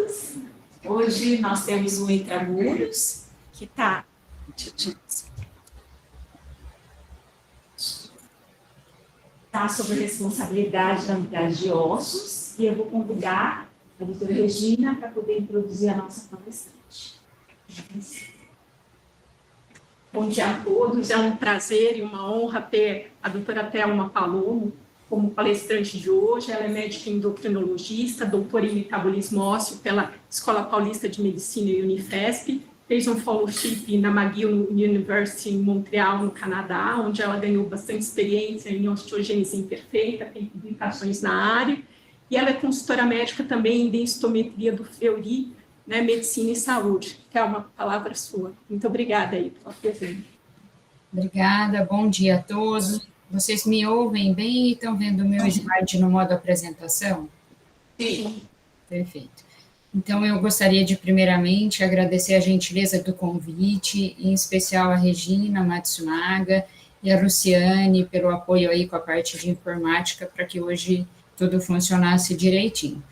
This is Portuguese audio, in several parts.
todos. Hoje nós temos um Intramuros, que está sob a responsabilidade da unidade de ossos, e eu vou convidar a doutora Regina para poder introduzir a nossa palestrante. Bom dia a todos, é um prazer e uma honra ter a doutora Thelma Palomo como palestrante de hoje. Ela é médica endocrinologista, doutora em metabolismo ósseo pela Escola Paulista de Medicina e Unifesp, fez um fellowship na McGill University em Montreal, no Canadá, onde ela ganhou bastante experiência em osteogênese imperfeita, tem publicações na área, e ela é consultora médica também em densitometria do Fleury, né, medicina e saúde, que é uma palavra sua. Muito obrigada aí pela presença. Obrigada, bom dia a todos. Vocês me ouvem bem e estão vendo o meu slide no modo apresentação? Sim. Perfeito. Então, eu gostaria de, primeiramente, agradecer a gentileza do convite, em especial a Regina Matsunaga e a Luciane pelo apoio aí com a parte de informática para que hoje tudo funcionasse direitinho.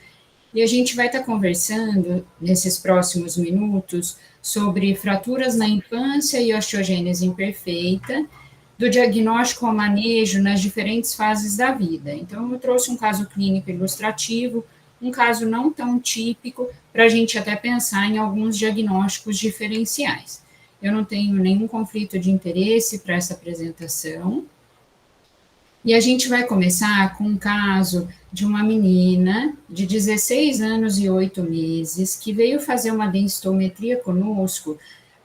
E a gente vai estar conversando, nesses próximos minutos, sobre fraturas na infância e osteogênese imperfeita, do diagnóstico ao manejo nas diferentes fases da vida. Então, eu trouxe um caso clínico ilustrativo, um caso não tão típico, para a gente até pensar em alguns diagnósticos diferenciais. Eu não tenho nenhum conflito de interesse para essa apresentação. E a gente vai começar com um caso de uma menina de 16 anos e 8 meses que veio fazer uma densitometria conosco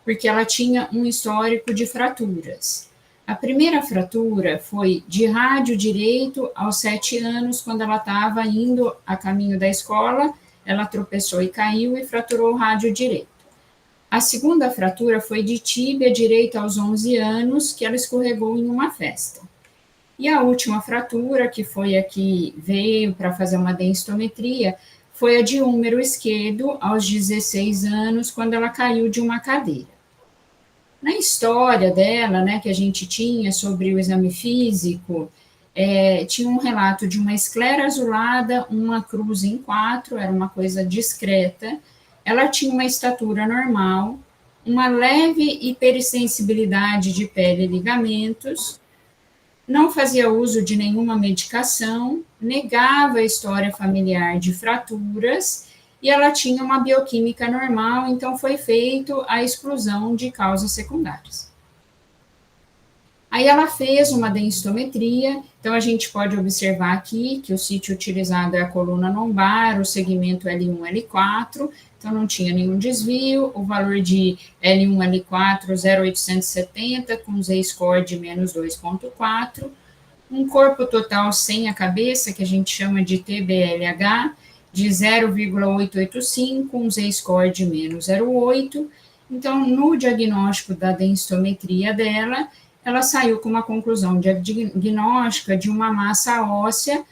porque ela tinha um histórico de fraturas. A primeira fratura foi de rádio direito aos 7 anos, quando ela estava indo a caminho da escola, ela tropeçou e caiu e fraturou o rádio direito. A segunda fratura foi de tíbia direito aos 11 anos, que ela escorregou em uma festa. E a última fratura, que foi a que veio para fazer uma densitometria, foi a de húmero esquerdo aos 16 anos, quando ela caiu de uma cadeira. Na história dela, né, que a gente tinha sobre o exame físico, tinha um relato de uma esclera azulada, uma cruz em 4, era uma coisa discreta. Ela tinha uma estatura normal, uma leve hipersensibilidade de pele e ligamentos, não fazia uso de nenhuma medicação, negava a história familiar de fraturas, e ela tinha uma bioquímica normal, então foi feito a exclusão de causas secundárias. Aí ela fez uma densitometria, então a gente pode observar aqui que o sítio utilizado é a coluna lombar, o segmento L1, L4, então não tinha nenhum desvio, o valor de L1, L4, 0,870, com Z-score de menos 2,4, um corpo total sem a cabeça, que a gente chama de TBLH, de 0,885, um Z-score de menos 0,8. Então, no diagnóstico da densitometria dela, ela saiu com uma conclusão diagnóstica de uma massa óssea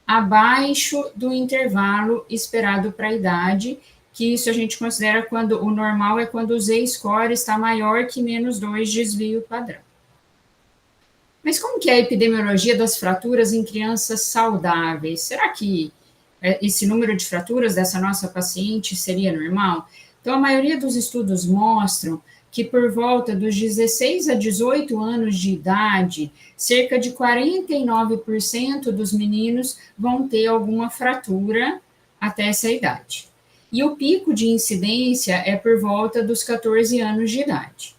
abaixo do intervalo esperado para a idade, que isso a gente considera quando o normal é quando o Z-score está maior que menos 2 desvio padrão. Mas como que é a epidemiologia das fraturas em crianças saudáveis? Será que esse número de fraturas dessa nossa paciente seria normal? Então, a maioria dos estudos mostram que por volta dos 16 a 18 anos de idade, cerca de 49% dos meninos vão ter alguma fratura até essa idade. E o pico de incidência é por volta dos 14 anos de idade.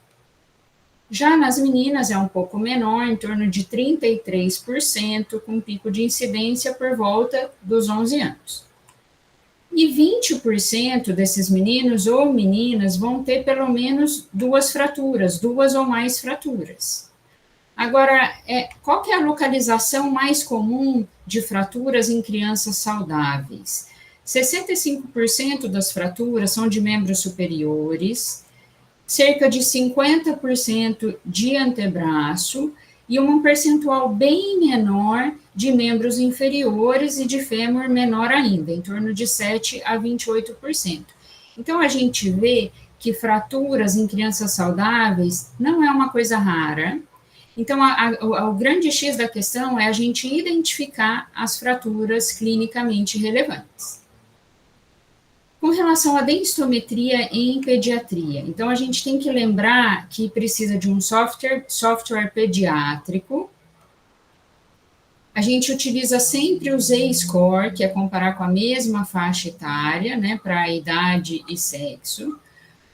Já nas meninas é um pouco menor, em torno de 33%, com pico de incidência por volta dos 11 anos. E 20% desses meninos ou meninas vão ter pelo menos 2 fraturas, 2 ou mais fraturas. Agora, qual que é a localização mais comum de fraturas em crianças saudáveis? 65% das fraturas são de membros superiores, cerca de 50% de antebraço e um percentual bem menor de membros inferiores e de fêmur menor ainda, em torno de 7 a 28%. Então, a gente vê que fraturas em crianças saudáveis não é uma coisa rara. Então, o grande X da questão é a gente identificar as fraturas clinicamente relevantes. Com relação à densitometria em pediatria, então a gente tem que lembrar que precisa de um software pediátrico. A gente utiliza sempre o Z-score, que é comparar com a mesma faixa etária, né, para idade e sexo.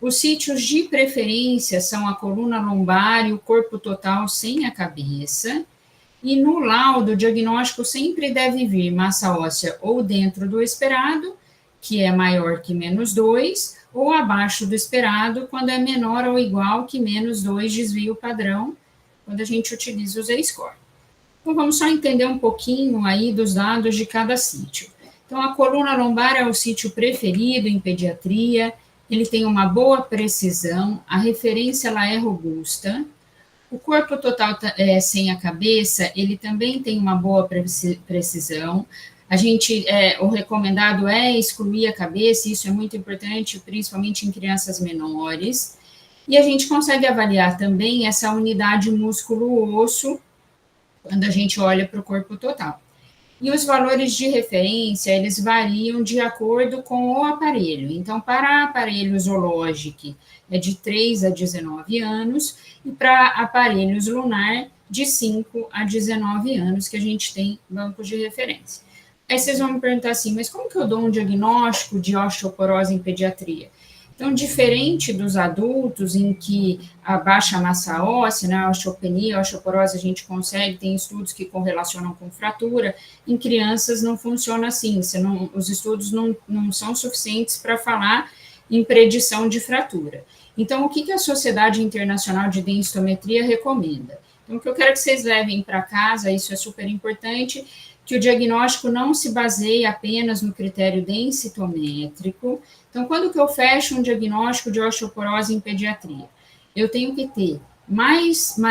Os sítios de preferência são a coluna lombar e o corpo total sem a cabeça. E no laudo, o diagnóstico sempre deve vir massa óssea ou dentro do esperado, que é maior que -2, ou abaixo do esperado, quando é menor ou igual que -2 desvio padrão, quando a gente utiliza o Z-score. Então, vamos só entender um pouquinho aí dos dados de cada sítio. Então, a coluna lombar é o sítio preferido em pediatria, ele tem uma boa precisão, a referência ela é robusta. O corpo total sem a cabeça, ele também tem uma boa precisão. O recomendado é excluir a cabeça, isso é muito importante, principalmente em crianças menores. E a gente consegue avaliar também essa unidade músculo-osso, quando a gente olha para o corpo total. E os valores de referência, eles variam de acordo com o aparelho. Então, para aparelho zoológico, é de 3 a 19 anos, e para aparelhos lunar, de 5 a 19 anos, que a gente tem bancos de referência. Aí vocês vão me perguntar assim, mas como que eu dou um diagnóstico de osteoporose em pediatria? Então, diferente dos adultos, em que a baixa massa óssea, né, a osteopenia, a osteoporose, a gente consegue, tem estudos que correlacionam com fratura, em crianças não funciona assim, os estudos não são suficientes para falar em predição de fratura. Então, o que a Sociedade Internacional de Densitometria recomenda? Então, o que eu quero que vocês levem para casa, isso é super importante, que o diagnóstico não se baseie apenas no critério densitométrico. Então, quando que eu fecho um diagnóstico de osteoporose em pediatria? Eu tenho que ter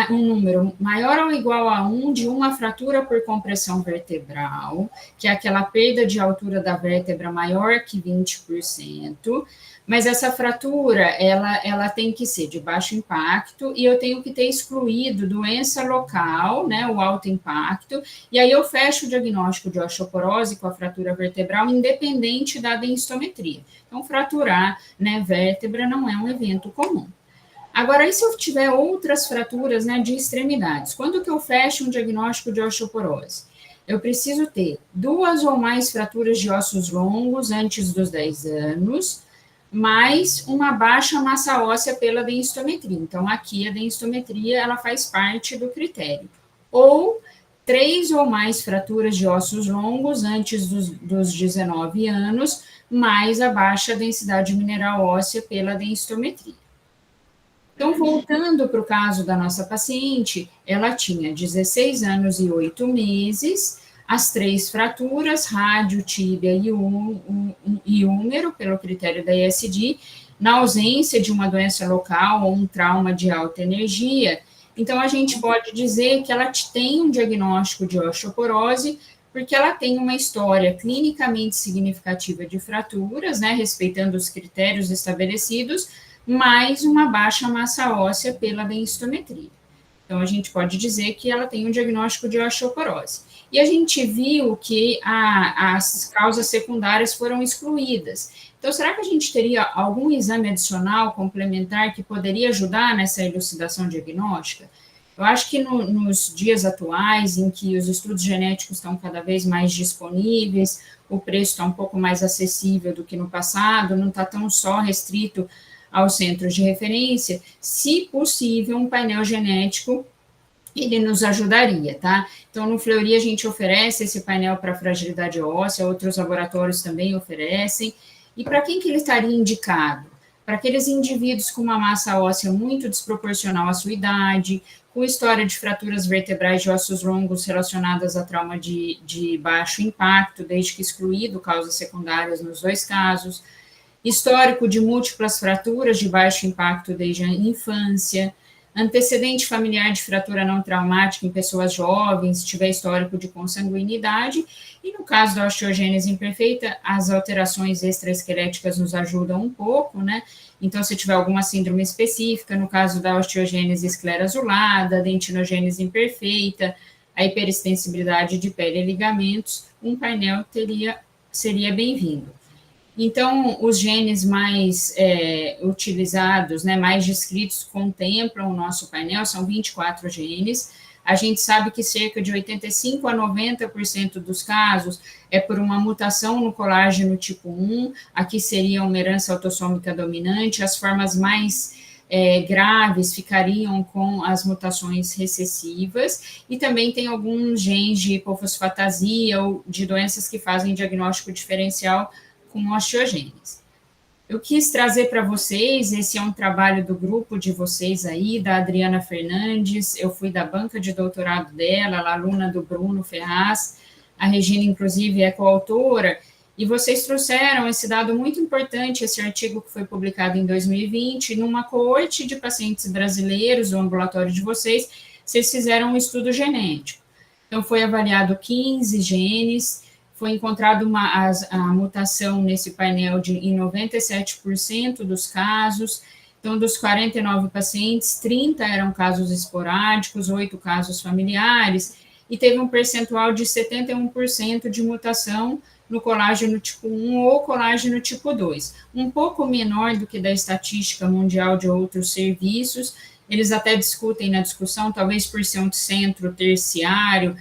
um número maior ou igual a 1 de uma fratura por compressão vertebral, que é aquela perda de altura da vértebra maior que 20%, mas essa fratura, ela tem que ser de baixo impacto, e eu tenho que ter excluído doença local, né, o alto impacto, e aí eu fecho o diagnóstico de osteoporose com a fratura vertebral, independente da densitometria. Então, fraturar, né, vértebra não é um evento comum. Agora, e se eu tiver outras fraturas, né, de extremidades? Quando que eu fecho um diagnóstico de osteoporose? Eu preciso ter 2 ou mais fraturas de ossos longos antes dos 10 anos, mais uma baixa massa óssea pela densitometria. Então, aqui a densitometria, ela faz parte do critério. Ou 3 ou mais fraturas de ossos longos antes dos 19 anos, mais a baixa densidade mineral óssea pela densitometria. Então, voltando para o caso da nossa paciente, ela tinha 16 anos e 8 meses, as 3 fraturas, rádio, tíbia e húmero, pelo critério da ESD, na ausência de uma doença local ou um trauma de alta energia. Então, a gente pode dizer que ela tem um diagnóstico de osteoporose, porque ela tem uma história clinicamente significativa de fraturas, né, respeitando os critérios estabelecidos, mais uma baixa massa óssea pela densitometria. Então, a gente pode dizer que ela tem um diagnóstico de osteoporose. E a gente viu que as causas secundárias foram excluídas. Então, será que a gente teria algum exame adicional, complementar, que poderia ajudar nessa elucidação diagnóstica? Eu acho que nos dias atuais, em que os estudos genéticos estão cada vez mais disponíveis, o preço está um pouco mais acessível do que no passado, não está tão só restrito aos centros de referência, se possível, um painel genético, ele nos ajudaria, tá? Então, no Fleury, a gente oferece esse painel para fragilidade óssea, outros laboratórios também oferecem. E para quem que ele estaria indicado? Para aqueles indivíduos com uma massa óssea muito desproporcional à sua idade, com história de fraturas vertebrais de ossos longos relacionadas a trauma de baixo impacto, desde que excluído causas secundárias nos 2 casos, histórico de múltiplas fraturas de baixo impacto desde a infância, antecedente familiar de fratura não traumática em pessoas jovens, se tiver histórico de consanguinidade, e no caso da osteogênese imperfeita, as alterações extraesqueléticas nos ajudam um pouco, né? Então, se tiver alguma síndrome específica, no caso da osteogênese esclera azulada, dentinogênese imperfeita, a hiperextensibilidade de pele e ligamentos, um painel seria bem-vindo. Então, os genes mais utilizados, né, mais descritos, contemplam o nosso painel, são 24 genes. A gente sabe que cerca de 85% a 90% dos casos é por uma mutação no colágeno tipo 1, aqui seria uma herança autossômica dominante, as formas mais graves ficariam com as mutações recessivas, e também tem alguns genes de hipofosfatasia ou de doenças que fazem diagnóstico diferencial com osteogênese. Eu quis trazer para vocês, esse é um trabalho do grupo de vocês aí, da Adriana Fernandes, eu fui da banca de doutorado dela, ela é aluna do Bruno Ferraz, a Regina, inclusive, é coautora, e vocês trouxeram esse dado muito importante, esse artigo que foi publicado em 2020, numa coorte de pacientes brasileiros, o ambulatório de vocês fizeram um estudo genético. Então, foi avaliado 15 genes, foi encontrado a mutação nesse painel em 97% dos casos. Então, dos 49 pacientes, 30 eram casos esporádicos, 8 casos familiares, e teve um percentual de 71% de mutação no colágeno tipo 1 ou colágeno tipo 2, um pouco menor do que da estatística mundial de outros serviços. Eles até discutem na discussão, talvez por ser um centro terciário,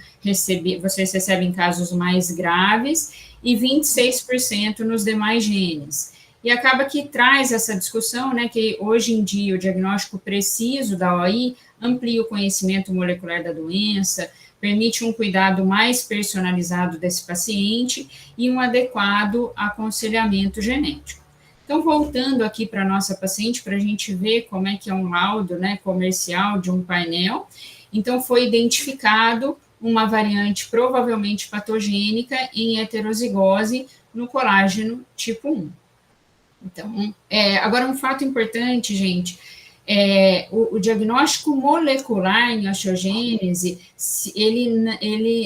vocês recebem casos mais graves, e 26% nos demais genes. E acaba que traz essa discussão, né, que hoje em dia o diagnóstico preciso da OI amplia o conhecimento molecular da doença, permite um cuidado mais personalizado desse paciente e um adequado aconselhamento genético. Então, voltando aqui para a nossa paciente, para a gente ver como é que é um laudo, né, comercial de um painel. Então, foi identificado uma variante provavelmente patogênica em heterozigose no colágeno tipo 1. Então, agora um fato importante, gente, o diagnóstico molecular em osteogênese,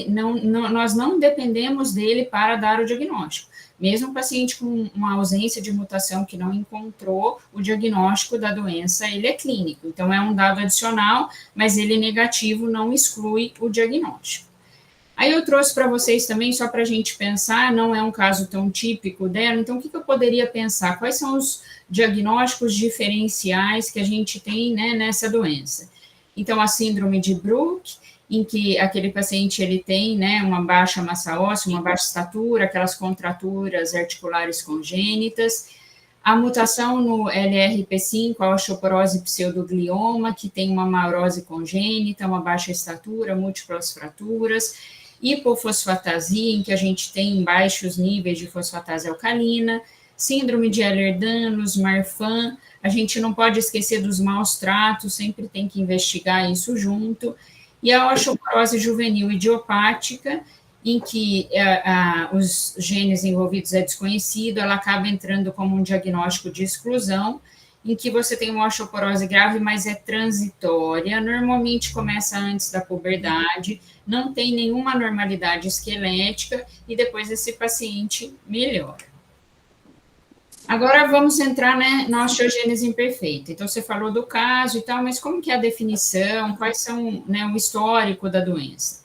nós não dependemos dele para dar o diagnóstico. Mesmo um paciente com uma ausência de mutação que não encontrou o diagnóstico da doença, ele é clínico. Então, é um dado adicional, mas ele negativo não exclui o diagnóstico. Aí eu trouxe para vocês também, só para a gente pensar, não é um caso tão típico dela, então o que eu poderia pensar? Quais são os diagnósticos diferenciais que a gente tem, né, nessa doença? Então, a síndrome de Brooke, em que aquele paciente ele tem, né, uma baixa massa óssea, uma baixa estatura, aquelas contraturas articulares congênitas, a mutação no LRP5, a osteoporose pseudoglioma, que tem uma maurose congênita, uma baixa estatura, múltiplas fraturas, hipofosfatasia, em que a gente tem baixos níveis de fosfatase alcalina, síndrome de Ehlers-Danlos, Marfan, a gente não pode esquecer dos maus tratos, sempre tem que investigar isso junto, e a osteoporose juvenil idiopática, em que os genes envolvidos é desconhecido, ela acaba entrando como um diagnóstico de exclusão, em que você tem uma osteoporose grave, mas é transitória, normalmente começa antes da puberdade, não tem nenhuma normalidade esquelética, e depois esse paciente melhora. Agora vamos entrar, né, na osteogênese imperfeita. Então, você falou do caso e tal, mas como que é a definição, quais são, né, o histórico da doença?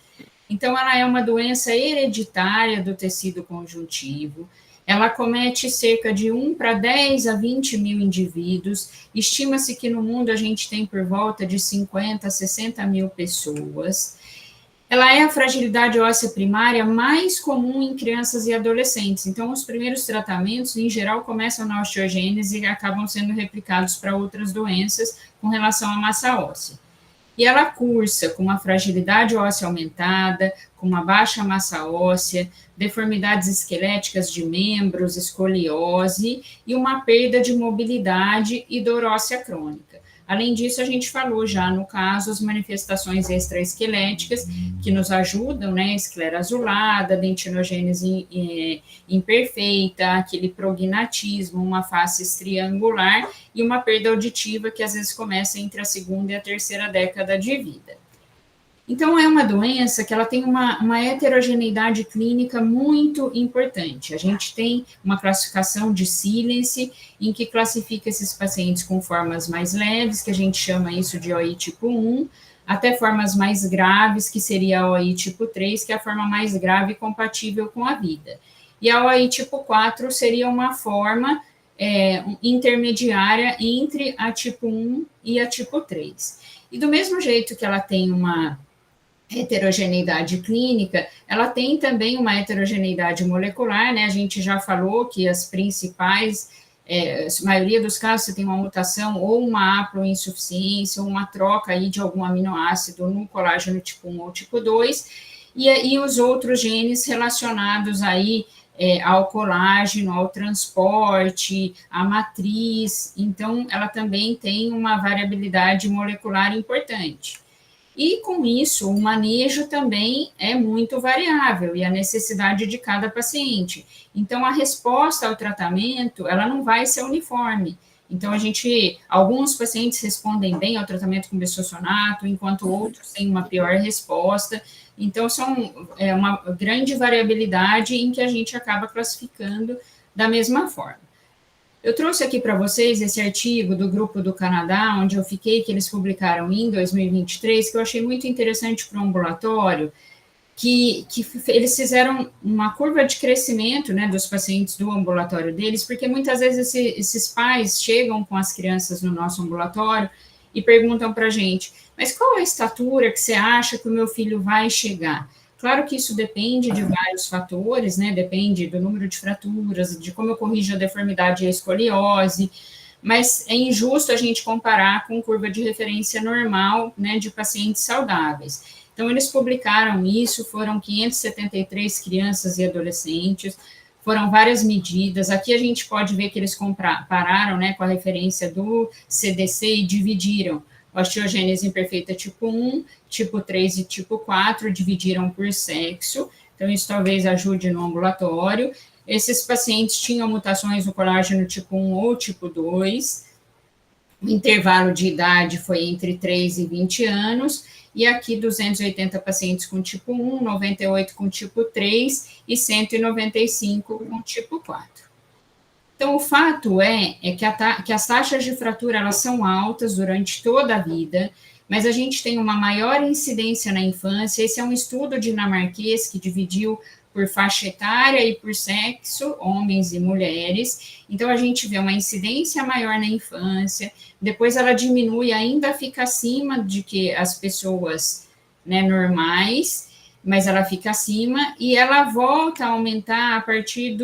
Então, ela é uma doença hereditária do tecido conjuntivo, ela acomete cerca de 1 para 10 a 20 mil indivíduos, estima-se que no mundo a gente tem por volta de 50 a 60 mil pessoas. Ela é a fragilidade óssea primária mais comum em crianças e adolescentes. Então, os primeiros tratamentos, em geral, começam na osteogênese e acabam sendo replicados para outras doenças com relação à massa óssea. E ela cursa com uma fragilidade óssea aumentada, com uma baixa massa óssea, deformidades esqueléticas de membros, escoliose e uma perda de mobilidade e dor óssea crônica. Além disso, a gente falou já no caso as manifestações extraesqueléticas que nos ajudam, né, esclera azulada, dentinogênese imperfeita, aquele prognatismo, uma face triangular e uma perda auditiva que às vezes começa entre a segunda e a terceira década de vida. Então, é uma doença que ela tem uma heterogeneidade clínica muito importante. A gente tem uma classificação de Silence, em que classifica esses pacientes com formas mais leves, que a gente chama isso de OI tipo 1, até formas mais graves, que seria a OI tipo 3, que é a forma mais grave e compatível com a vida. e a OI tipo 4 seria uma forma intermediária entre a tipo 1 e a tipo 3. E do mesmo jeito que ela tem uma heterogeneidade clínica, ela tem também uma heterogeneidade molecular, né? A gente já falou que as principais, a maioria dos casos, você tem uma mutação ou uma haploinsuficiência, ou uma troca aí de algum aminoácido no colágeno tipo 1 ou tipo 2, e os outros genes relacionados aí ao colágeno, ao transporte, à matriz, então ela também tem uma variabilidade molecular importante. E com isso, o manejo também é muito variável e a necessidade de cada paciente. Então, a resposta ao tratamento, ela não vai ser uniforme. Então, alguns pacientes respondem bem ao tratamento com bisfosfonato, enquanto outros têm uma pior resposta. Então, é uma grande variabilidade em que a gente acaba classificando da mesma forma. Eu trouxe aqui para vocês esse artigo do Grupo do Canadá, onde eu fiquei, que eles publicaram em 2023, que eu achei muito interessante para o ambulatório, que eles fizeram uma curva de crescimento, né, dos pacientes do ambulatório deles, porque muitas vezes esses pais chegam com as crianças no nosso ambulatório e perguntam para a gente, mas qual é a estatura que você acha que o meu filho vai chegar? Claro que isso depende de vários fatores, né? Depende do número de fraturas, de como eu corrijo a deformidade e a escoliose, mas é injusto a gente comparar com curva de referência normal, né, de pacientes saudáveis. Então, eles publicaram isso, foram 573 crianças e adolescentes, foram várias medidas. Aqui a gente pode ver que eles compararam, né, com a referência do CDC e dividiram osteogênese imperfeita tipo 1, tipo 3 e tipo 4, dividiram por sexo, então isso talvez ajude no ambulatório. Esses pacientes tinham mutações no colágeno tipo 1 ou tipo 2, o intervalo de idade foi entre 3 e 20 anos, e aqui 280 pacientes com tipo 1, 98 com tipo 3 e 195 com tipo 4. Então, o fato é que as taxas de fratura, elas são altas durante toda a vida, mas a gente tem uma maior incidência na infância. Esse é um estudo dinamarquês que dividiu por faixa etária e por sexo, homens e mulheres. Então, a gente vê uma incidência maior na infância, depois ela diminui, ainda fica acima de que as pessoas, né, normais, mas ela fica acima, e ela volta a aumentar a partir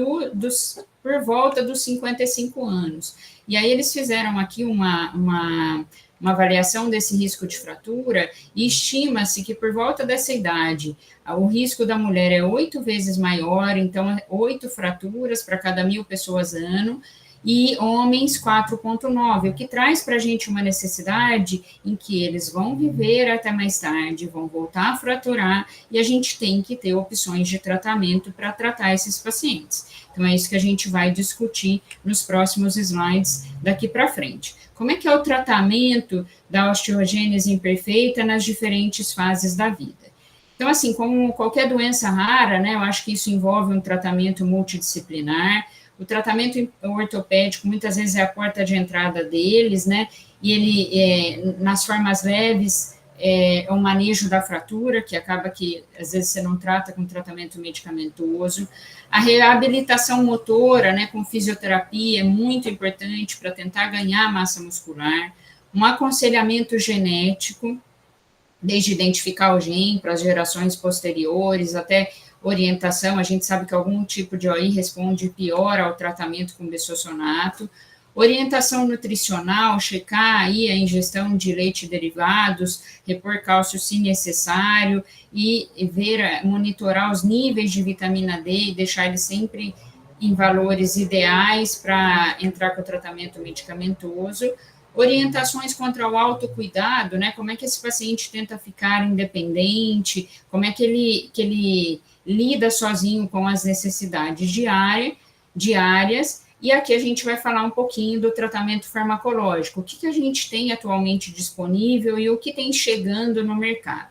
por volta dos 55 anos. E aí eles fizeram aqui uma avaliação desse risco de fratura, e estima-se que por volta dessa idade, o risco da mulher é 8 vezes maior, então 8 fraturas para cada 1.000 pessoas ano, e homens 4,9, o que traz para a gente uma necessidade em que eles vão viver até mais tarde, vão voltar a fraturar, e a gente tem que ter opções de tratamento para tratar esses pacientes. Então, é isso que a gente vai discutir nos próximos slides daqui para frente. Como é que é o tratamento da osteogênese imperfeita nas diferentes fases da vida? Então, assim, como qualquer doença rara, né, eu acho que isso envolve um tratamento multidisciplinar. O tratamento ortopédico, muitas vezes, é a porta de entrada deles, né, e ele, nas formas leves, é o manejo da fratura, que acaba que, às vezes, você não trata com tratamento medicamentoso. A reabilitação motora, né, com fisioterapia, é muito importante para tentar ganhar massa muscular. Um aconselhamento genético, desde identificar o gene para as gerações posteriores, até orientação. A gente sabe que algum tipo de OI responde pior ao tratamento com bisfosfonato. Orientação nutricional, checar aí a ingestão de leite e derivados, repor cálcio se necessário, e monitorar os níveis de vitamina D e deixar eles sempre em valores ideais para entrar com o tratamento medicamentoso. Orientações contra o autocuidado, né? Como é que esse paciente tenta ficar independente, como é que ele lida sozinho com as necessidades diárias. E aqui a gente vai falar um pouquinho do tratamento farmacológico, o que a gente tem atualmente disponível e o que tem chegando no mercado.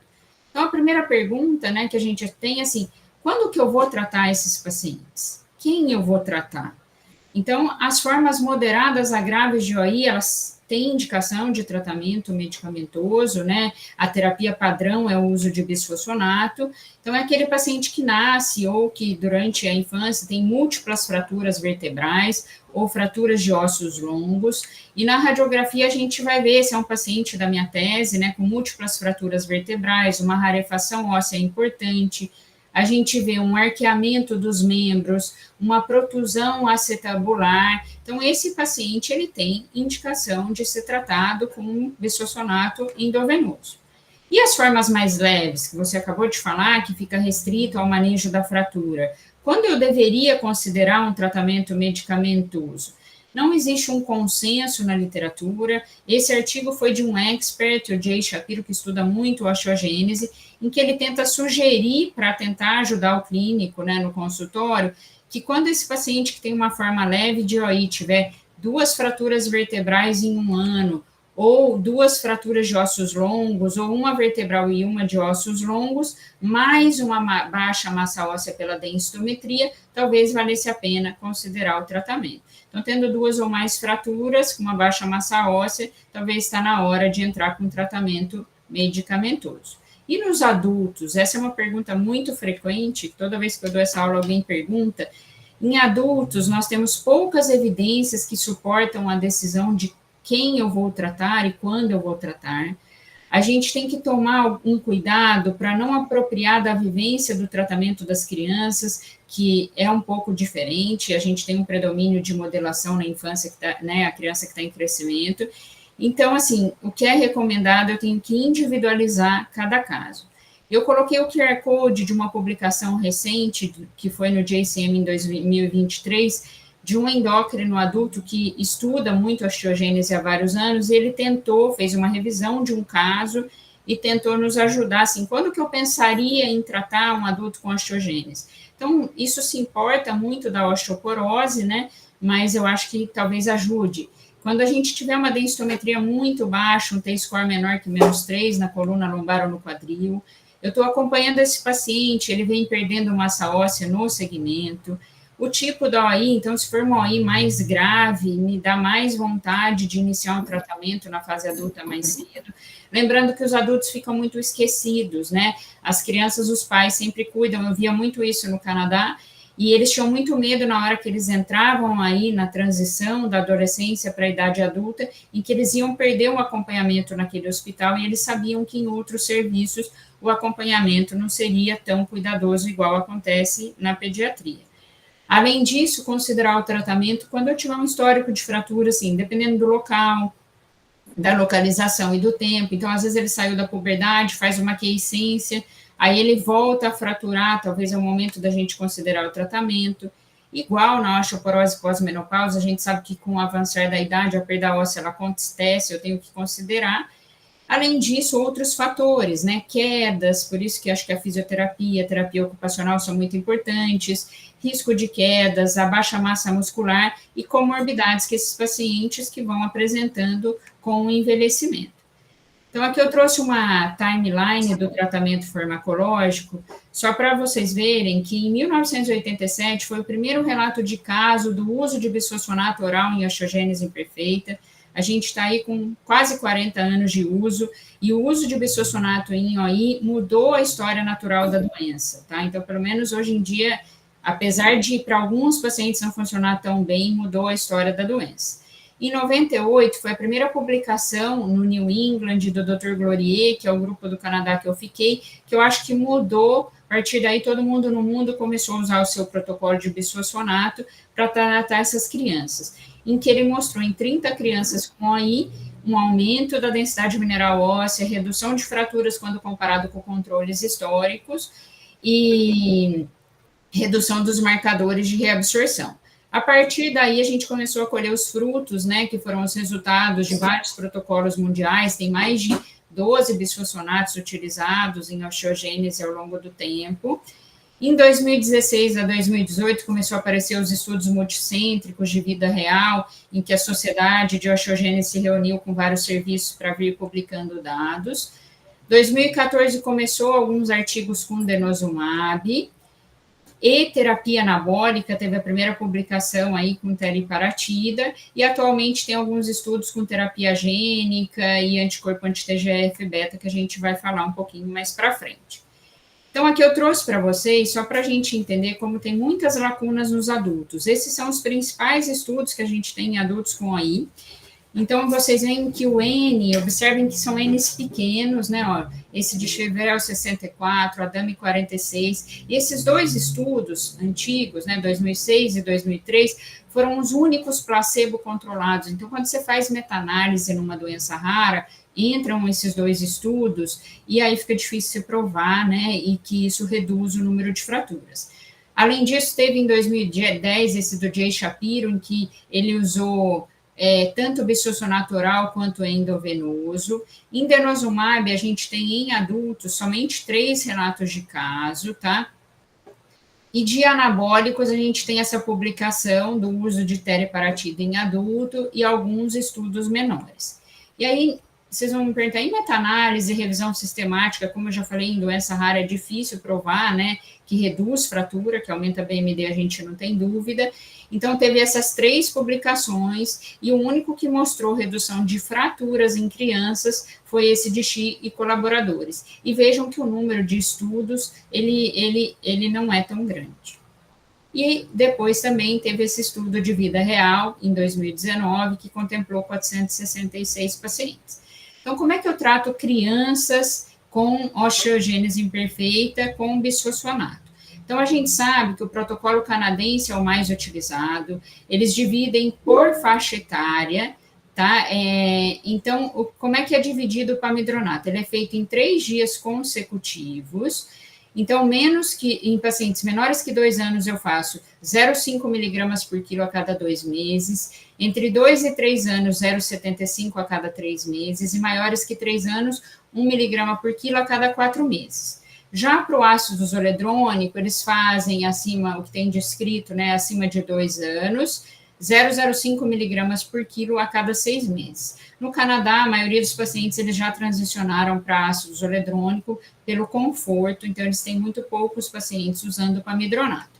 Então, a primeira pergunta, né, que a gente tem, assim, quando que eu vou tratar esses pacientes? Quem eu vou tratar? Então, as formas moderadas a graves de OI, elas tem indicação de tratamento medicamentoso, né? A terapia padrão é o uso de bisfosfonato. Então, é aquele paciente que nasce ou que durante a infância tem múltiplas fraturas vertebrais ou fraturas de ossos longos, e na radiografia a gente vai ver se é um paciente da minha tese, né, com múltiplas fraturas vertebrais, uma rarefação óssea importante, a gente vê um arqueamento dos membros, uma protusão acetabular. Então, esse paciente, ele tem indicação de ser tratado com bisfosfonato endovenoso. E as formas mais leves, que você acabou de falar, que fica restrito ao manejo da fratura, quando eu deveria considerar um tratamento medicamentoso? Não existe um consenso na literatura. Esse artigo foi de um expert, o Jay Shapiro, que estuda muito a osteogênese, em que ele tenta sugerir, para tentar ajudar o clínico, né, no consultório, que quando esse paciente que tem uma forma leve de OI tiver 2 fraturas vertebrais em 1 ano, ou 2 fraturas de ossos longos, ou uma vertebral e uma de ossos longos, mais uma baixa massa óssea pela densitometria, talvez valesse a pena considerar o tratamento. Então, tendo 2 ou mais fraturas com uma baixa massa óssea, talvez está na hora de entrar com tratamento medicamentoso. E nos adultos? Essa é uma pergunta muito frequente, toda vez que eu dou essa aula alguém pergunta. Em adultos, nós temos poucas evidências que suportam a decisão de quem eu vou tratar e quando eu vou tratar. A gente tem que tomar um cuidado para não apropriar da vivência do tratamento das crianças, que é um pouco diferente. A gente tem um predomínio de modelação na infância, né, a criança que está em crescimento. Então, assim, o que é recomendado, eu tenho que individualizar cada caso. Eu coloquei o QR Code de uma publicação recente, que foi no JCM em 2023, de um endócrino adulto que estuda muito osteogênese há vários anos, e ele fez uma revisão de um caso e tentou nos ajudar, assim, quando que eu pensaria em tratar um adulto com osteogênese? Então, isso se importa muito da osteoporose, né, mas eu acho que talvez ajude. Quando a gente tiver uma densitometria muito baixa, um T-score menor que -3 na coluna lombar ou no quadril, eu estou acompanhando esse paciente, ele vem perdendo massa óssea no segmento. O tipo da OI, então, se for uma OI mais grave, me dá mais vontade de iniciar um tratamento na fase adulta mais cedo. Lembrando que os adultos ficam muito esquecidos, né? As crianças, os pais sempre cuidam, eu via muito isso no Canadá, e eles tinham muito medo na hora que eles entravam aí na transição da adolescência para a idade adulta, em que eles iam perder o acompanhamento naquele hospital, e eles sabiam que em outros serviços o acompanhamento não seria tão cuidadoso igual acontece na pediatria. Além disso, considerar o tratamento quando eu tiver um histórico de fratura, assim, dependendo do local, da localização e do tempo. Então, às vezes ele saiu da puberdade, faz uma quiescência, aí ele volta a fraturar, talvez é o momento da gente considerar o tratamento. Igual na osteoporose pós-menopausa, a gente sabe que com o avançar da idade, a perda óssea, ela acontece, eu tenho que considerar. Além disso, outros fatores, né, quedas, por isso que acho que a fisioterapia, a terapia ocupacional são muito importantes, risco de quedas, a baixa massa muscular e comorbidades que esses pacientes que vão apresentando com o envelhecimento. Então, aqui eu trouxe uma timeline do tratamento farmacológico, só para vocês verem que em 1987 foi o primeiro relato de caso do uso de bisfosfonato oral em osteogênese imperfeita. A gente está aí com quase 40 anos de uso, e o uso de bisfosfonato em OI mudou a história natural da doença, tá? Então, pelo menos hoje em dia, apesar de para alguns pacientes não funcionar tão bem, mudou a história da doença. Em 98, foi a primeira publicação no New England do Dr. Glorier, que é o grupo do Canadá que eu fiquei, que eu acho que mudou. A partir daí, todo mundo no mundo começou a usar o seu protocolo de bisfosfonato para tratar essas crianças, em que ele mostrou em 30 crianças com OI um aumento da densidade mineral óssea, redução de fraturas quando comparado com controles históricos e redução dos marcadores de reabsorção. A partir daí, a gente começou a colher os frutos, né, que foram os resultados de vários protocolos mundiais, tem mais de 12 bisfosfonatos utilizados em osteogênese ao longo do tempo. Em 2016 a 2018, começou a aparecer os estudos multicêntricos de vida real, em que a sociedade de osteogênese se reuniu com vários serviços para vir publicando dados. 2014 começou alguns artigos com denosumab. e terapia anabólica, teve a primeira publicação aí com teriparatida, e atualmente tem alguns estudos com terapia gênica e anticorpo anti-TGF-beta, que a gente vai falar um pouquinho mais para frente. Então, aqui eu trouxe para vocês, só para a gente entender como tem muitas lacunas nos adultos. Esses são os principais estudos que a gente tem em adultos com AI. Então, vocês veem que o N, observem que são N's pequenos, né, ó, esse de Chevrel 64, Adame 46, e esses dois estudos antigos, né, 2006 e 2003, foram os únicos placebo controlados. Então, quando você faz meta-análise numa doença rara, entram esses dois estudos, e aí fica difícil se provar, né, e que isso reduz o número de fraturas. Além disso, teve em 2010 esse do Jay Shapiro, em que ele usou tanto bisfosfonato oral quanto endovenoso. Em denosumab, a gente tem em adultos somente 3 relatos de caso, tá? E de anabólicos, a gente tem essa publicação do uso de teriparatida em adulto e alguns estudos menores. E aí, vocês vão me perguntar, em meta-análise, revisão sistemática, como eu já falei, em doença rara é difícil provar, né, que reduz fratura, que aumenta a BMD, a gente não tem dúvida. Então, teve essas 3 publicações, e o único que mostrou redução de fraturas em crianças foi esse de Xi e colaboradores. E vejam que o número de estudos, ele não é tão grande. E depois também teve esse estudo de vida real, em 2019, que contemplou 466 pacientes. Então, como é que eu trato crianças com osteogênese imperfeita com bisfosfonato? Então, a gente sabe que o protocolo canadense é o mais utilizado, eles dividem por faixa etária, tá? Então, como é que é dividido o pamidronato? Ele é feito em 3 dias consecutivos. Então, em pacientes menores que 2 anos, eu faço 0,5 miligramas por quilo a cada 2 meses, entre 2 e 3 anos, 0,75 a cada 3 meses, e maiores que 3 anos, 1 miligrama por quilo a cada 4 meses. Já para o ácido zoledrônico, eles fazem acima, o que tem descrito, né, acima de 2 anos, 0,05 miligramas por quilo a cada 6 meses. No Canadá, a maioria dos pacientes eles já transicionaram para ácido zoledrônico pelo conforto, então eles têm muito poucos pacientes usando pamidronato.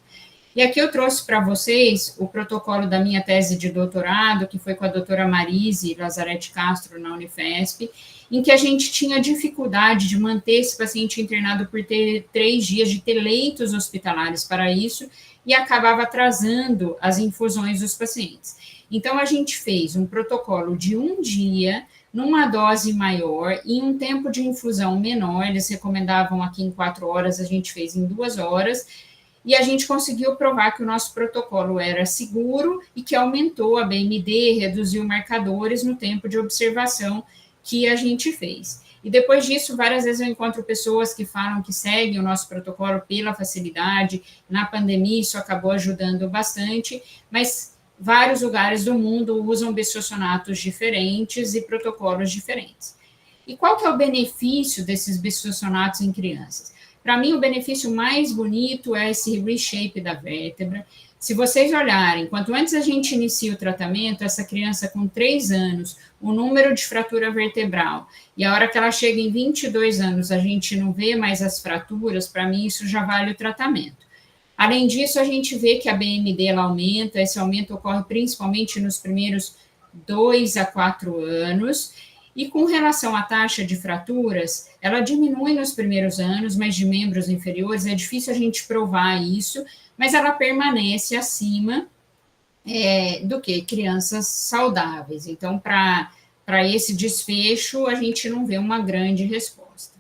E aqui eu trouxe para vocês o protocolo da minha tese de doutorado, que foi com a doutora Marise Lazarete Castro na Unifesp, em que a gente tinha dificuldade de manter esse paciente internado por 3 dias, de ter leitos hospitalares para isso, e acabava atrasando as infusões dos pacientes. Então, a gente fez um protocolo de 1 dia, numa dose maior, e um tempo de infusão menor, eles recomendavam aqui em 4 horas, a gente fez em 2 horas, e a gente conseguiu provar que o nosso protocolo era seguro e que aumentou a BMD, reduziu marcadores no tempo de observação que a gente fez. E depois disso, várias vezes eu encontro pessoas que falam que seguem o nosso protocolo pela facilidade. Na pandemia, isso acabou ajudando bastante, mas vários lugares do mundo usam bisfosfonatos diferentes e protocolos diferentes. E qual que é o benefício desses bisfosfonatos em crianças? Para mim, o benefício mais bonito é esse reshape da vértebra. Se vocês olharem, quanto antes a gente inicia o tratamento, essa criança com 3 anos, o número de fratura vertebral, e a hora que ela chega em 22 anos, a gente não vê mais as fraturas, para mim isso já vale o tratamento. Além disso, a gente vê que a BMD ela aumenta, esse aumento ocorre principalmente nos primeiros 2 a 4 anos, e com relação à taxa de fraturas, ela diminui nos primeiros anos, mas de membros inferiores, é difícil a gente provar isso, mas ela permanece acima do que crianças saudáveis. Então, para esse desfecho, a gente não vê uma grande resposta.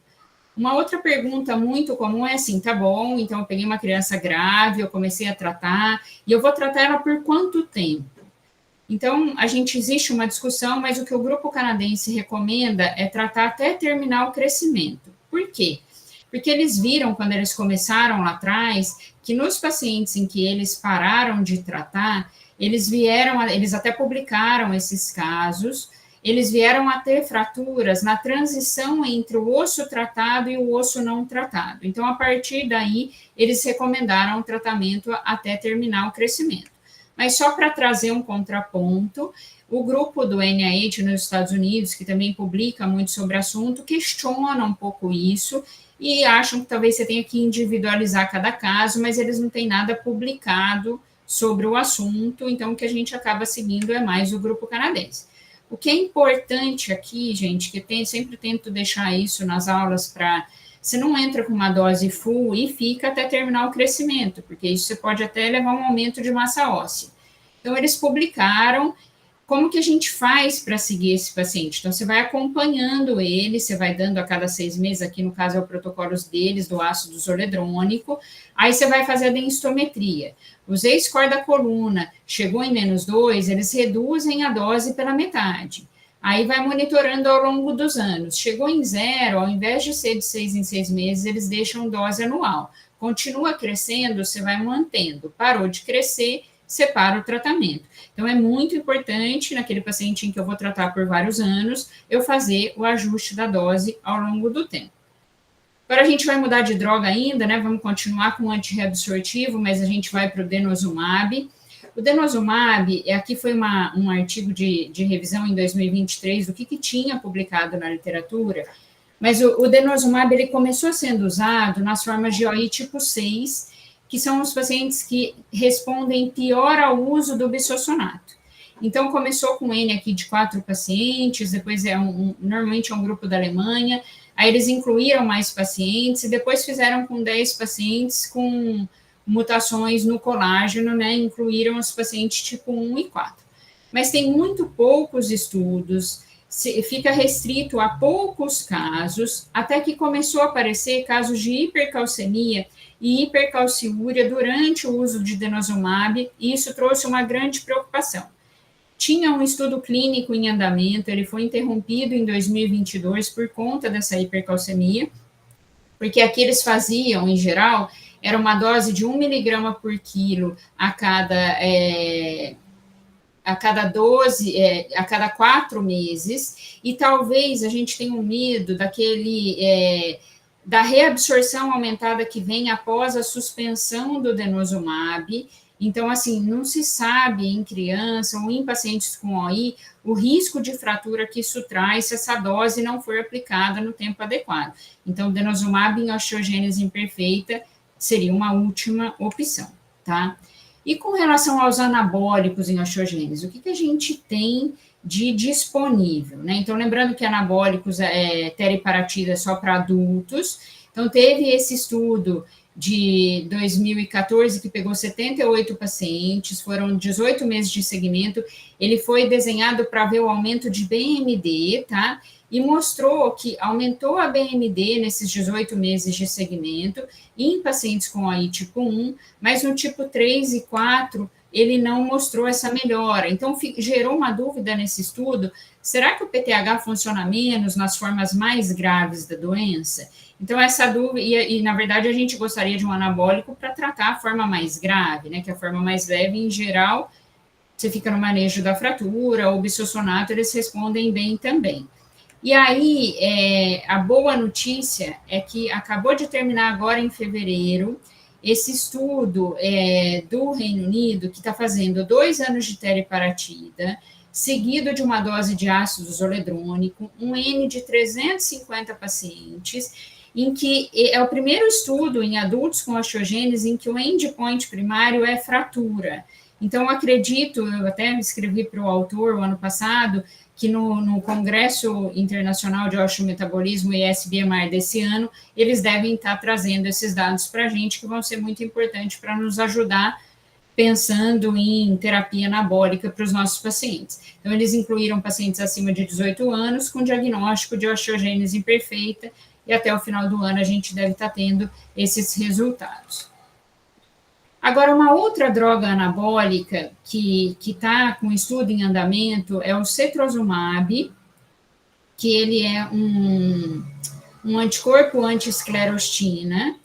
Uma outra pergunta muito comum é assim, tá bom, então eu peguei uma criança grave, eu comecei a tratar, e eu vou tratar ela por quanto tempo? Então, existe uma discussão, mas o que o grupo canadense recomenda é tratar até terminar o crescimento. Por quê? Porque eles viram, quando eles começaram lá atrás, que nos pacientes em que eles pararam de tratar, eles até publicaram esses casos, eles vieram a ter fraturas na transição entre o osso tratado e o osso não tratado. Então, a partir daí, eles recomendaram o tratamento até terminar o crescimento. Mas só para trazer um contraponto, o grupo do NIH nos Estados Unidos, que também publica muito sobre o assunto, questiona um pouco isso, e acham que talvez você tenha que individualizar cada caso, mas eles não têm nada publicado sobre o assunto, então o que a gente acaba seguindo é mais o grupo canadense. O que é importante aqui, gente, que sempre tento deixar isso nas aulas para... Você não entra com uma dose full e fica até terminar o crescimento, porque isso você pode até levar um aumento de massa óssea. Então, eles publicaram como que a gente faz para seguir esse paciente. Então, você vai acompanhando ele, você vai dando a cada 6 meses, aqui no caso é o protocolo deles, do ácido zoledrônico, aí você vai fazer a densitometria. Usei score da coluna, chegou em -2, eles reduzem a dose pela metade. Aí vai monitorando ao longo dos anos. Chegou em 0, ao invés de ser de 6 em 6 meses, eles deixam dose anual. Continua crescendo, você vai mantendo. Parou de crescer, separa o tratamento. Então, é muito importante, naquele paciente em que eu vou tratar por vários anos, eu fazer o ajuste da dose ao longo do tempo. Agora, a gente vai mudar de droga ainda, né? Vamos continuar com o antirreabsortivo, mas a gente vai para o denosumab. O denosumab, aqui foi um artigo de revisão em 2023 do que tinha publicado na literatura, mas o denosumab, ele começou sendo usado nas formas de OI tipo 6, que são os pacientes que respondem pior ao uso do bisossonato. Então, começou com N aqui de 4 pacientes, depois normalmente é um grupo da Alemanha, aí eles incluíram mais pacientes, e depois fizeram com 10 pacientes com mutações no colágeno, né, incluíram os pacientes tipo 1 e 4. Mas tem muito poucos estudos, fica restrito a poucos casos, até que começou a aparecer casos de hipercalcemia e hipercalciúria durante o uso de denosumab, e isso trouxe uma grande preocupação. Tinha um estudo clínico em andamento, ele foi interrompido em 2022 por conta dessa hipercalcemia, porque aqui eles faziam, em geral, era uma dose de 1 miligrama por quilo a cada 4 meses, e talvez a gente tenha um medo da reabsorção aumentada que vem após a suspensão do denosumab. Então, assim, não se sabe em criança ou em pacientes com OI o risco de fratura que isso traz se essa dose não for aplicada no tempo adequado. Então, denosumab em osteogênese imperfeita seria uma última opção, tá? E com relação aos anabólicos em osteogênese, o que a gente tem de disponível, né? Então, lembrando que anabólicos, teriparatida é só para adultos. Então, teve esse estudo de 2014, que pegou 78 pacientes, foram 18 meses de segmento, ele foi desenhado para ver o aumento de BMD, tá? E mostrou que aumentou a BMD nesses 18 meses de segmento em pacientes com AI tipo 1, mas no tipo 3 e 4, ele não mostrou essa melhora. Então, gerou uma dúvida nesse estudo, será que o PTH funciona menos nas formas mais graves da doença? Então, essa dúvida, e na verdade a gente gostaria de um anabólico para tratar a forma mais grave, né, que a forma mais leve, em geral, você fica no manejo da fratura, ou bisossonato, eles respondem bem também. E aí, a boa notícia é que acabou de terminar agora em fevereiro, esse estudo do Reino Unido, que está fazendo 2 anos de teriparatida, seguido de uma dose de ácido zoledrônico, um N de 350 pacientes, em que é o primeiro estudo em adultos com osteogênese em que o endpoint primário é fratura. Então, acredito, eu até escrevi para o autor o ano passado, que no Congresso Internacional de Osteometabolismo e SBMR desse ano, eles devem estar trazendo esses dados para a gente, que vão ser muito importantes para nos ajudar pensando em terapia anabólica para os nossos pacientes. Então, eles incluíram pacientes acima de 18 anos com diagnóstico de osteogênese imperfeita, e até o final do ano a gente deve estar tendo esses resultados. Agora, uma outra droga anabólica que está com estudo em andamento é o cetrosumab, que ele é um anticorpo anti-esclerostina,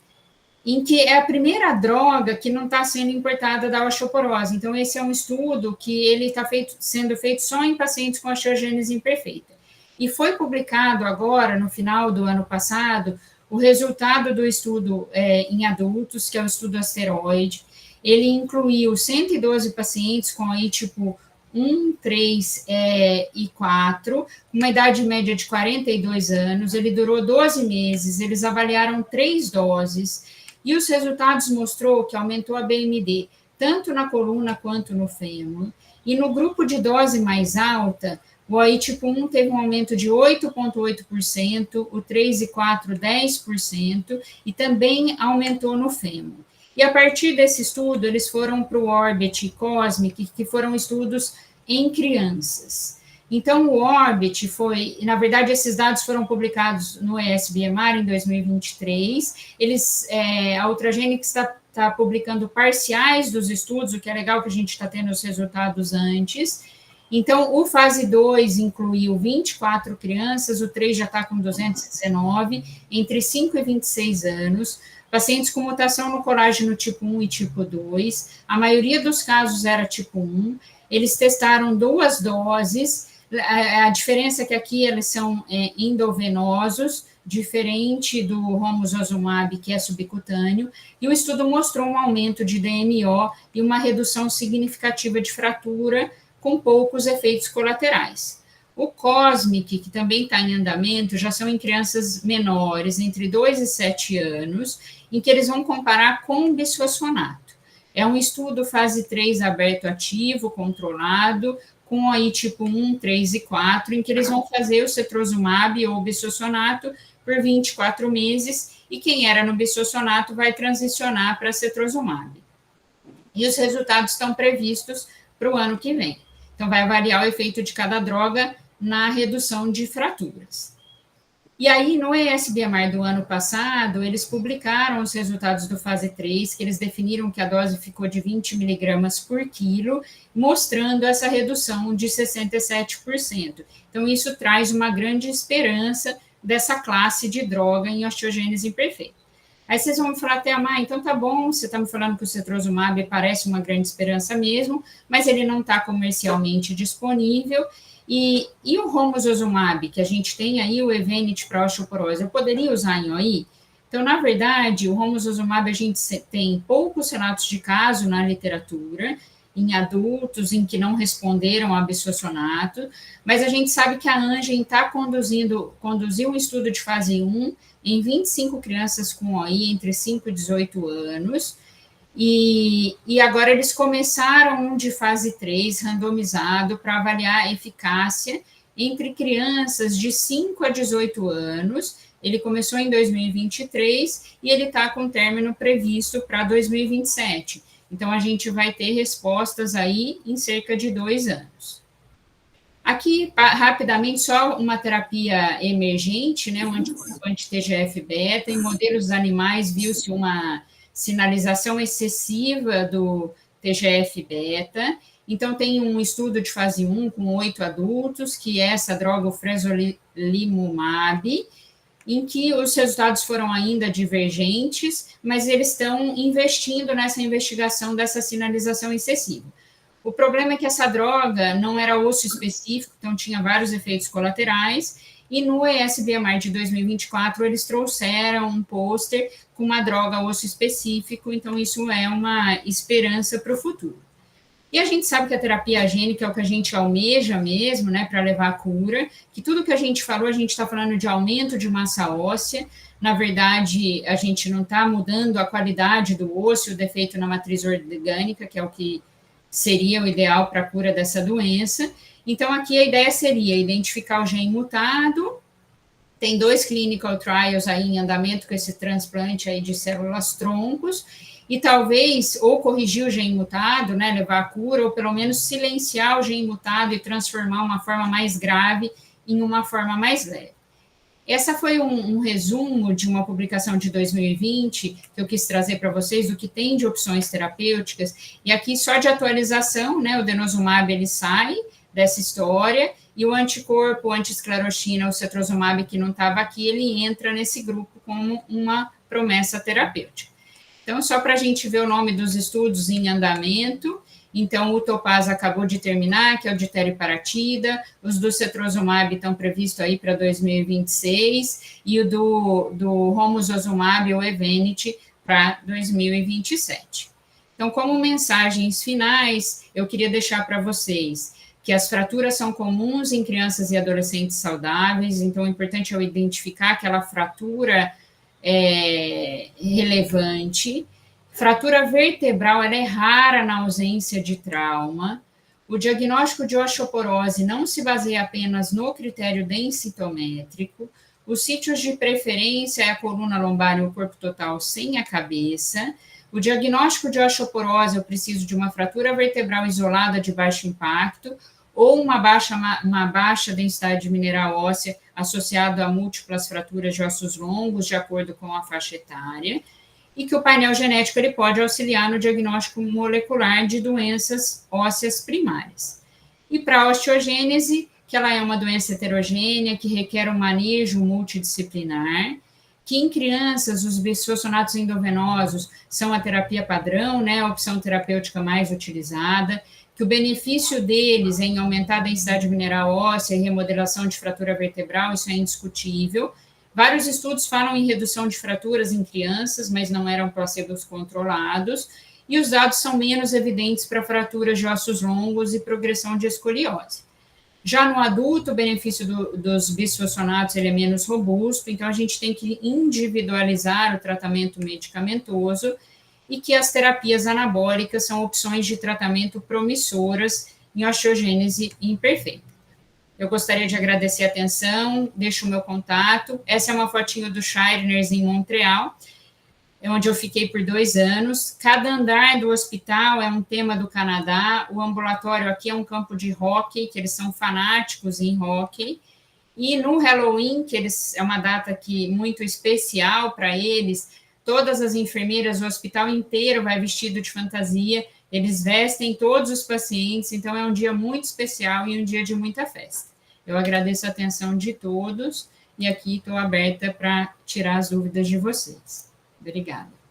em que é a primeira droga que não está sendo importada da osteoporose. Então, esse é um estudo que ele está sendo feito só em pacientes com osteogênese imperfeita. E foi publicado agora, no final do ano passado, o resultado do estudo em adultos, que é o estudo asteroide. Ele incluiu 112 pacientes com aí tipo 1, 3 e 4, uma idade média de 42 anos, ele durou 12 meses, eles avaliaram 3 doses, e os resultados mostrou que aumentou a BMD, tanto na coluna quanto no fêmur, e no grupo de dose mais alta, o OI tipo 1 teve um aumento de 8,8%, o 3 e 4, 10%, e também aumentou no fêmur. E a partir desse estudo, eles foram para o Orbit e Cosmic, que foram estudos em crianças. Então, o Orbit foi, na verdade, esses dados foram publicados no ESBMR em 2023. A Ultragenics está publicando parciais dos estudos, o que é legal que a gente está tendo os resultados antes. Então, o fase 2 incluiu 24 crianças, o 3 já está com 219, entre 5 e 26 anos, pacientes com mutação no colágeno tipo 1 e tipo 2, a maioria dos casos era tipo 1, eles testaram 2 doses, a diferença é que aqui eles são endovenosos, diferente do romosozumab, que é subcutâneo, e o estudo mostrou um aumento de DMO e uma redução significativa de fratura, com poucos efeitos colaterais. O Cosmic, que também está em andamento, já são em crianças menores, entre 2 e 7 anos, em que eles vão comparar com o bisfosfonato. É um estudo fase 3 aberto ativo, controlado, com aí tipo 1, 3 e 4, em que eles vão fazer o cetrosumab ou bisfosfonato por 24 meses, e quem era no bisfosfonato vai transicionar para cetrosumab. E os resultados estão previstos para o ano que vem. Então, vai avaliar o efeito de cada droga na redução de fraturas. E aí, no ESBMR do ano passado, eles publicaram os resultados do fase 3, que eles definiram que a dose ficou de 20 miligramas por quilo, mostrando essa redução de 67%. Então, isso traz uma grande esperança dessa classe de droga em osteogênese imperfeita. Aí vocês vão me falar até, então tá bom, você está me falando que o cetrosumab parece uma grande esperança mesmo, mas ele não está comercialmente disponível, e o romosozumab, que a gente tem aí, o Evenit para osteoporose, eu poderia usar em OI? Então, na verdade, o romosozumab, a gente tem poucos relatos de caso na literatura, em adultos, em que não responderam a bisfosfonato, mas a gente sabe que a Amgen conduziu um estudo de fase 1, em 25 crianças com OI entre 5 e 18 anos, e agora eles começaram um de fase 3, randomizado, para avaliar a eficácia entre crianças de 5 a 18 anos. Ele começou em 2023 e ele está com término previsto para 2027. Então, a gente vai ter respostas aí em cerca de 2 anos. Aqui, rapidamente, só uma terapia emergente, né, um anticorpo anti-TGF-beta. Em modelos animais, viu-se uma sinalização excessiva do TGF-beta. Então, tem um estudo de fase 1 com 8 adultos, que é essa droga, o fresolimumab, em que os resultados foram ainda divergentes, mas eles estão investindo nessa investigação dessa sinalização excessiva. O problema é que essa droga não era osso específico, então tinha vários efeitos colaterais, e no ESBMR de 2024 eles trouxeram um pôster com uma droga osso específico, então isso é uma esperança para o futuro. E a gente sabe que a terapia gênica é o que a gente almeja mesmo, né, para levar a cura, que tudo que a gente falou, a gente está falando de aumento de massa óssea. Na verdade, a gente não está mudando a qualidade do osso, o defeito na matriz orgânica, que é o que seria o ideal para a cura dessa doença. Então, aqui a ideia seria identificar o gene mutado. Tem 2 clinical trials aí em andamento com esse transplante aí de células troncos, e talvez ou corrigir o gene mutado, né, levar a cura, ou pelo menos silenciar o gene mutado e transformar uma forma mais grave em uma forma mais leve. Essa foi um resumo de uma publicação de 2020 que eu quis trazer para vocês do que tem de opções terapêuticas, e aqui só de atualização, né, o denosumab ele sai dessa história, e o anticorpo, anti-esclerotina, o cetrosumab que não estava aqui, ele entra nesse grupo como uma promessa terapêutica. Então, só para a gente ver o nome dos estudos em andamento, então o Topaz acabou de terminar, que é o de teriparatida, os do cetrosumab estão previstos aí para 2026, e o do romosozumab, ou Evenit, para 2027. Então, como mensagens finais, eu queria deixar para vocês, que as fraturas são comuns em crianças e adolescentes saudáveis, então é importante eu identificar aquela fratura relevante. Fratura vertebral, ela é rara na ausência de trauma. O diagnóstico de osteoporose não se baseia apenas no critério densitométrico. Os sítios de preferência é a coluna lombar e o corpo total sem a cabeça. O diagnóstico de osteoporose, eu preciso de uma fratura vertebral isolada de baixo impacto ou uma baixa densidade de mineral óssea associado a múltiplas fraturas de ossos longos, de acordo com a faixa etária, e que o painel genético ele pode auxiliar no diagnóstico molecular de doenças ósseas primárias. E para a osteogênese, que ela é uma doença heterogênea, que requer um manejo multidisciplinar, que em crianças os bisfosfonatos endovenosos são a terapia padrão, né, a opção terapêutica mais utilizada, que o benefício deles em aumentar a densidade mineral óssea e remodelação de fratura vertebral, isso é indiscutível. Vários estudos falam em redução de fraturas em crianças, mas não eram placebos controlados, e os dados são menos evidentes para fraturas de ossos longos e progressão de escoliose. Já no adulto, o benefício dos bisfosfonatos ele é menos robusto, então a gente tem que individualizar o tratamento medicamentoso e que as terapias anabólicas são opções de tratamento promissoras em osteogênese imperfeita. Eu gostaria de agradecer a atenção, deixo o meu contato. Essa é uma fotinho do Shriners em Montreal, onde eu fiquei por 2 anos. Cada andar do hospital é um tema do Canadá. O ambulatório aqui é um campo de hóquei, que eles são fanáticos em hóquei. E no Halloween, que é uma data muito especial para eles, todas as enfermeiras, o hospital inteiro vai vestido de fantasia, eles vestem todos os pacientes, então é um dia muito especial e um dia de muita festa. Eu agradeço a atenção de todos e aqui estou aberta para tirar as dúvidas de vocês. Obrigada.